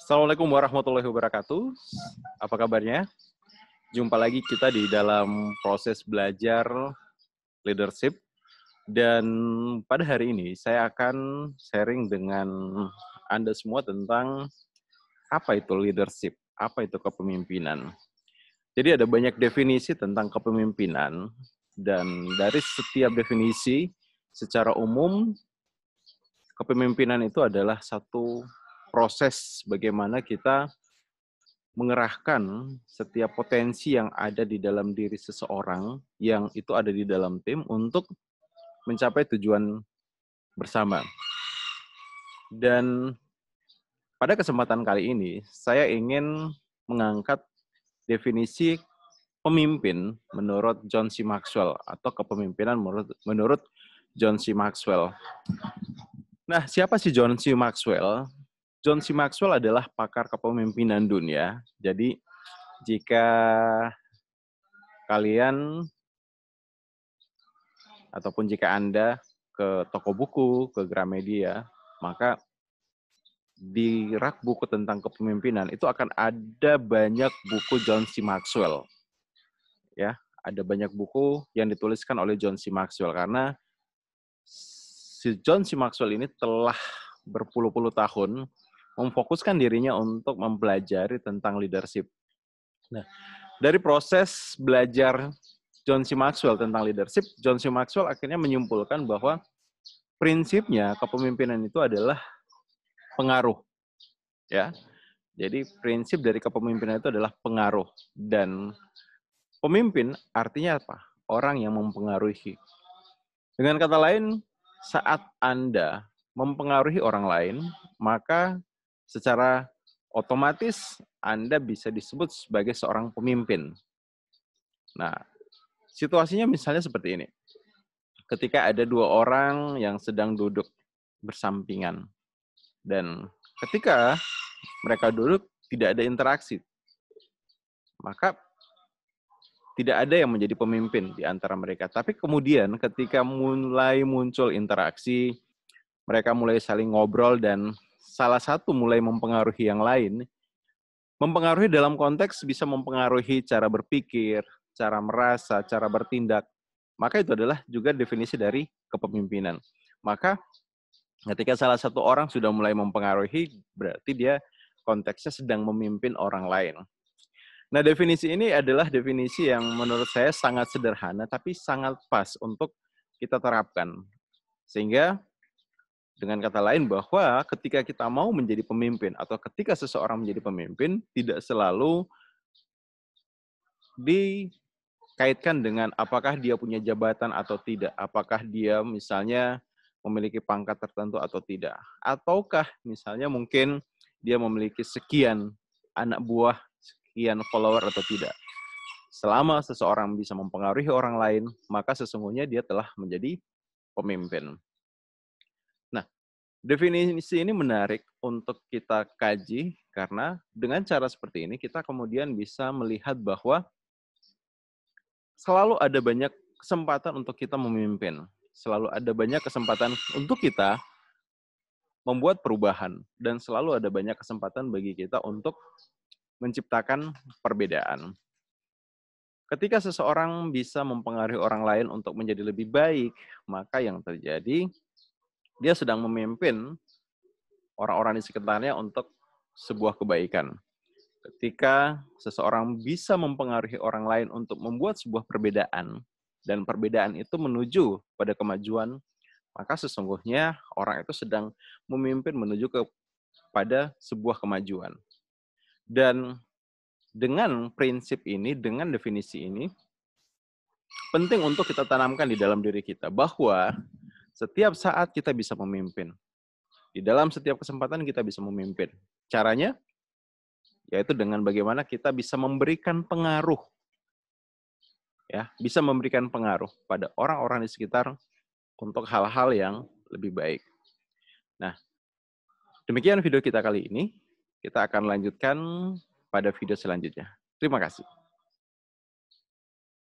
Assalamualaikum warahmatullahi wabarakatuh. Apa kabarnya? Jumpa lagi kita di dalam proses belajar leadership. Dan pada hari ini saya akan sharing dengan Anda semua tentang apa itu leadership, apa itu kepemimpinan. Jadi ada banyak definisi tentang kepemimpinan, dan dari setiap definisi secara umum, kepemimpinan itu adalah satu proses bagaimana kita mengerahkan setiap potensi yang ada di dalam diri seseorang yang itu ada di dalam tim untuk mencapai tujuan bersama. Dan pada kesempatan kali ini, saya ingin mengangkat definisi pemimpin menurut John C. Maxwell atau kepemimpinan menurut John C. Maxwell. Nah, siapa sih John C. Maxwell? John C. Maxwell adalah pakar kepemimpinan dunia. Jadi, jika kalian ataupun jika Anda ke toko buku, ke Gramedia, maka di rak buku tentang kepemimpinan itu akan ada banyak buku John C. Maxwell. Ya, ada banyak buku yang dituliskan oleh John C. Maxwell karena si John C. Maxwell ini telah berpuluh-puluh tahun memfokuskan dirinya untuk mempelajari tentang leadership. Nah, dari proses belajar John C. Maxwell tentang leadership, John C. Maxwell akhirnya menyimpulkan bahwa prinsipnya kepemimpinan itu adalah pengaruh. Ya, jadi prinsip dari kepemimpinan itu adalah pengaruh. Dan pemimpin artinya apa? Orang yang mempengaruhi. Dengan kata lain, saat Anda mempengaruhi orang lain, maka secara otomatis Anda bisa disebut sebagai seorang pemimpin. Nah, situasinya misalnya seperti ini. Ketika ada dua orang yang sedang duduk bersampingan, dan ketika mereka duduk tidak ada interaksi, maka tidak ada yang menjadi pemimpin di antara mereka. Tapi kemudian ketika mulai muncul interaksi, mereka mulai saling ngobrol dan salah satu mulai mempengaruhi yang lain, mempengaruhi dalam konteks bisa mempengaruhi cara berpikir, cara merasa, cara bertindak. Maka itu adalah juga definisi dari kepemimpinan. Maka ketika salah satu orang sudah mulai mempengaruhi, berarti dia konteksnya sedang memimpin orang lain. Nah, definisi ini adalah definisi yang menurut saya sangat sederhana, tapi sangat pas untuk kita terapkan. Sehingga dengan kata lain bahwa ketika kita mau menjadi pemimpin atau ketika seseorang menjadi pemimpin, tidak selalu dikaitkan dengan apakah dia punya jabatan atau tidak, apakah dia misalnya memiliki pangkat tertentu atau tidak, ataukah misalnya mungkin dia memiliki sekian anak buah, sekian follower atau tidak. Selama seseorang bisa mempengaruhi orang lain, maka sesungguhnya dia telah menjadi pemimpin. Nah, definisi ini menarik untuk kita kaji karena dengan cara seperti ini kita kemudian bisa melihat bahwa selalu ada banyak kesempatan untuk kita memimpin. Selalu ada banyak kesempatan untuk kita membuat perubahan. Dan selalu ada banyak kesempatan bagi kita untuk menciptakan perbedaan. Ketika seseorang bisa mempengaruhi orang lain untuk menjadi lebih baik, maka yang terjadi, dia sedang memimpin orang-orang di sekitarnya untuk sebuah kebaikan. Ketika seseorang bisa mempengaruhi orang lain untuk membuat sebuah perbedaan, dan perbedaan itu menuju pada kemajuan, maka sesungguhnya orang itu sedang memimpin menuju kepada sebuah kemajuan. Dan dengan prinsip ini, dengan definisi ini, penting untuk kita tanamkan di dalam diri kita, bahwa setiap saat kita bisa memimpin. Di dalam setiap kesempatan kita bisa memimpin. Caranya, yaitu dengan bagaimana kita bisa memberikan pengaruh, ya, bisa memberikan pengaruh pada orang-orang di sekitar untuk hal-hal yang lebih baik. Nah, demikian video kita kali ini. Kita akan lanjutkan pada video selanjutnya. Terima kasih.